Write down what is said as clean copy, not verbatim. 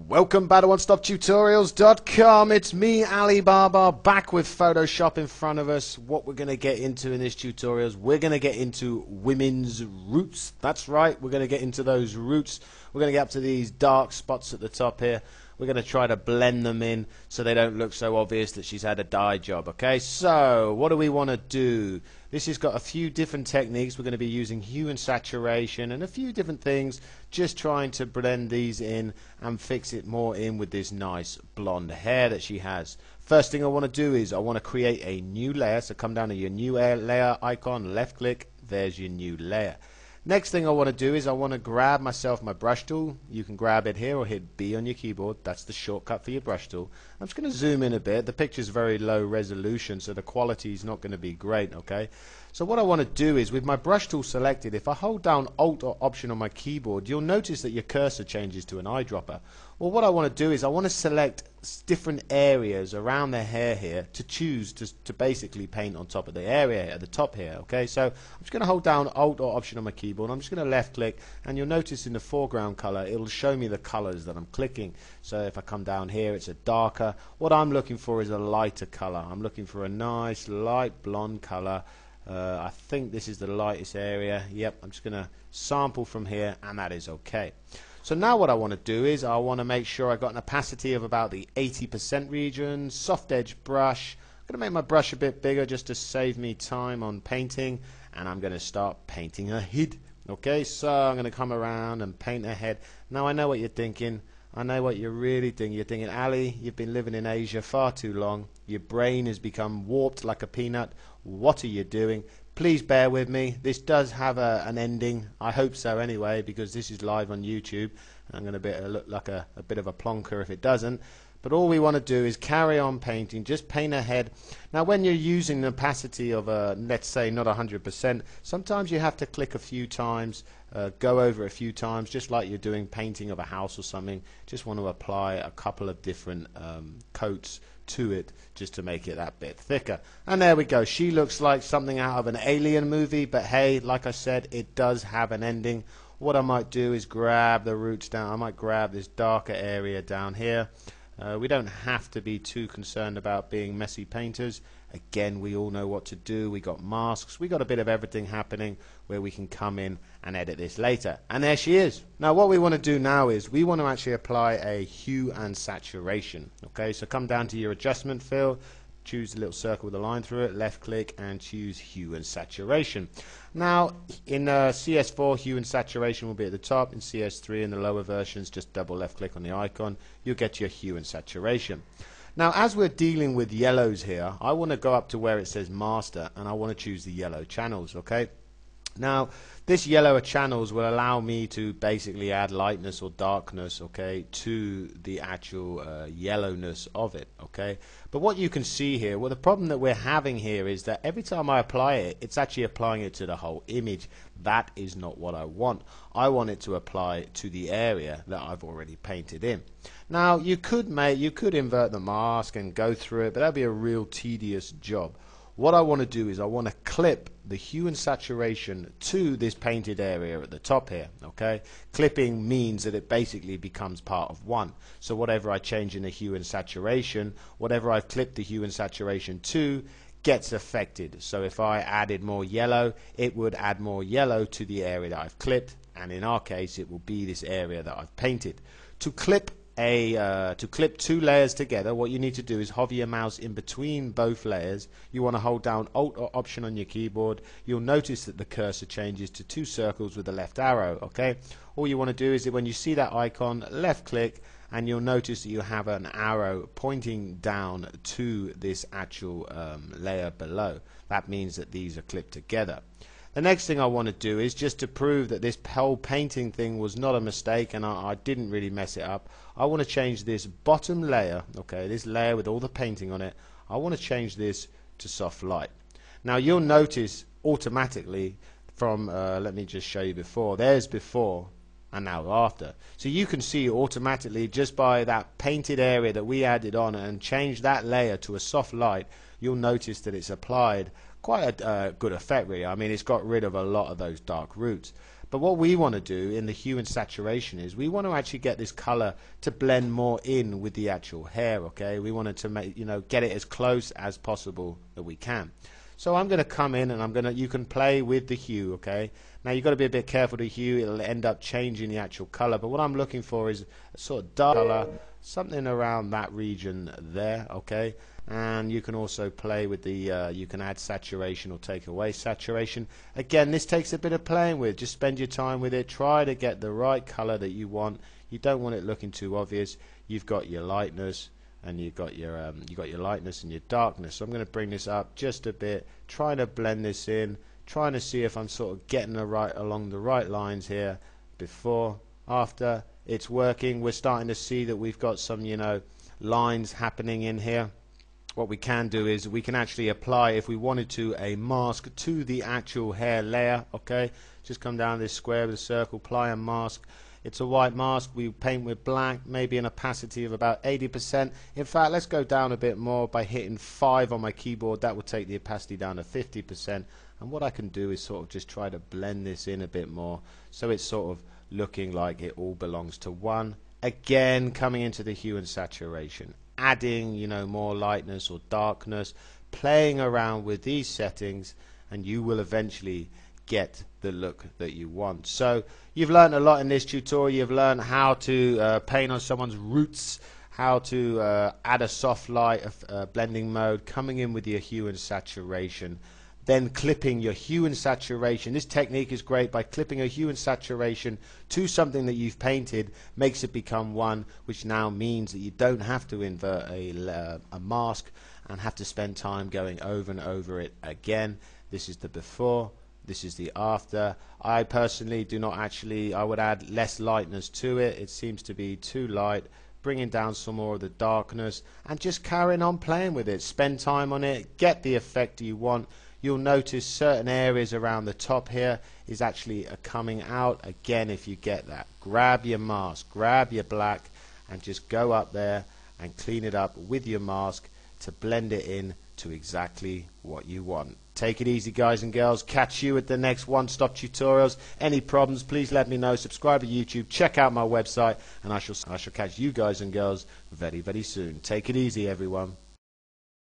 Welcome back to OneStopTutorials.com. It's me, Alibaba, back with Photoshop in front of us. What we're going to get into in this tutorial is we're going to get into women's roots. That's right, we're going to get into those roots. We're going to get up to these dark spots at the top here. We're going to try to blend them in so they don't look so obvious that she's had a dye job. Okay, so what do we want to do? This has got a few different techniques. We're going to be using hue and saturation and a few different things, just trying to blend these in and fix it more in with this nice blonde hair that she has. First thing I want to do is I want to create a new layer. So come down to your new layer icon, left click, there's your new layer. Next thing I want to do is I want to grab myself my brush tool. You can grab it here or hit B on your keyboard. That's the shortcut for your brush tool. I'm just going to zoom in a bit. The picture's very low resolution, so the quality is not going to be great, okay? So what I want to do is with my brush tool selected, if I hold down Alt or Option on my keyboard, you'll notice that your cursor changes to an eyedropper. Well, what I want to do is I want to select different areas around the hair here to choose to basically paint on top of the area at the top here, okay? So I'm just going to hold down Alt or Option on my keyboard. I'm just going to left click, and you'll notice in the foreground color it'll show me the colors that I'm clicking. So if I come down here, it's a darker. What I'm looking for is a lighter color. I'm looking for a nice light blonde color. I think this is the lightest area. Yep, I'm just going to sample from here, and that is okay. So now what I want to do is I want to make sure I've got an opacity of about the 80% region, soft edge brush. I'm going to make my brush a bit bigger just to save me time on painting, and I'm going to start painting her head. Okay, so I'm going to come around and paint her head. Now I know what you're thinking. I know what you're really thinking. You're thinking, Ali, you've been living in Asia far too long. Your brain has become warped like a peanut. What are you doing? Please bear with me. This does have an ending. I hope so anyway, because this is live on YouTube. I'm going to look like a bit of a plonker if it doesn't. But all we want to do is carry on painting. Just paint her head. Now when you're using an opacity of, let's say, not 100%, sometimes you have to click a few times, go over a few times, just like you're doing painting of a house or something. Just want to apply a couple of different coats to it just to make it that bit thicker. And there we go. She looks like something out of an alien movie, but hey, like I said, it does have an ending. What I might do is grab the roots down. I might grab this darker area down here. We don't have to be too concerned about being messy painters. Again, we all know what to do. We got masks. We got a bit of everything happening where we can come in and edit this later. And there she is. Now what we want to do now is we want to actually apply a hue and saturation. Okay, so come down to your adjustment field, choose the little circle with a line through it, left click and choose hue and saturation. Now in CS4, hue and saturation will be at the top. In CS3 in the lower versions, just double left click on the icon, you'll get your hue and saturation. Now as we're dealing with yellows here, I want to go up to where it says master and I want to choose the yellow channels, okay? Now this yellow channels will allow me to basically add lightness or darkness, okay, to the actual yellowness of it, okay? But what you can see here, well, the problem that we're having here is that every time I apply it, it's actually applying it to the whole image. That is not what I want. I want it to apply to the area that I've already painted in. Now you could invert the mask and go through it, but that'd be a real tedious job. What I want to do is I want to clip the hue and saturation to this painted area at the top here, okay? Clipping means that it basically becomes part of one. So whatever I change in the hue and saturation, whatever I've clipped the hue and saturation to, gets affected. So if I added more yellow, it would add more yellow to the area that I've clipped, and in our case it will be this area that I've painted. To clip two layers together, what you need to do is hover your mouse in between both layers. You want to hold down Alt or Option on your keyboard. You'll notice that the cursor changes to two circles with the left arrow, okay? All you want to do is that when you see that icon, left click, and you'll notice that you have an arrow pointing down to this actual layer below. That means that these are clipped together. The next thing I want to do is just to prove that this whole painting thing was not a mistake and I didn't really mess it up. I want to change this bottom layer, okay, this layer with all the painting on it, I want to change this to soft light. Now you'll notice automatically from, let me just show you before, there's before and now after. So you can see automatically just by that painted area that we added on and change that layer to a soft light, you'll notice that it's applied quite a good effect really. I mean, it's got rid of a lot of those dark roots. But what we want to do in the hue and saturation is we want to actually get this color to blend more in with the actual hair. Okay, we want it to make, get it as close as possible that we can. So I'm going to come in and you can play with the hue. Okay, now you've got to be a bit careful. The hue, it'll end up changing the actual color, but what I'm looking for is a sort of dark color, something around that region there. Okay, and you can also play with the you can add saturation or take away saturation. Again, this takes a bit of playing with. Just spend your time with it, try to get the right color that you want. You don't want it looking too obvious. You've got your lightness and you've got your lightness and your darkness. So I'm going to bring this up just a bit, trying to blend this in, trying to see if I'm sort of getting along the right lines here. Before, after, it's working. We're starting to see that we've got some lines happening in here. What we can do is we can actually apply, if we wanted to, a mask to the actual hair layer. Okay, just come down this square with a circle, apply a mask. It's a white mask. We paint with black, maybe an opacity of about 80%. In fact, let's go down a bit more by hitting 5 on my keyboard. That will take the opacity down to 50%. And what I can do is sort of just try to blend this in a bit more, so it's sort of looking like it all belongs to one. Again, coming into the hue and saturation, adding more lightness or darkness, playing around with these settings, and you will eventually get the look that you want. So you've learned a lot in this tutorial. You've learned how to paint on someone's roots, how to add a soft light blending mode, coming in with your hue and saturation, then clipping your hue and saturation. This technique is great. By clipping a hue and saturation to something that you've painted, makes it become one, which now means that you don't have to invert a mask and have to spend time going over and over it again. This is the before, this is the after. I personally do not actually, I would add less lightness to it. It seems to be too light. Bringing down some more of the darkness and just carrying on playing with it. Spend time on it, get the effect you want. You'll notice certain areas around the top here is actually coming out. Again, if you get that, grab your mask, grab your black, and just go up there and clean it up with your mask to blend it in to exactly what you want. Take it easy, guys and girls. Catch you at the next One Stop Tutorials. Any problems, please let me know. Subscribe to YouTube, check out my website, and I shall catch you guys and girls very, very soon. Take it easy, everyone.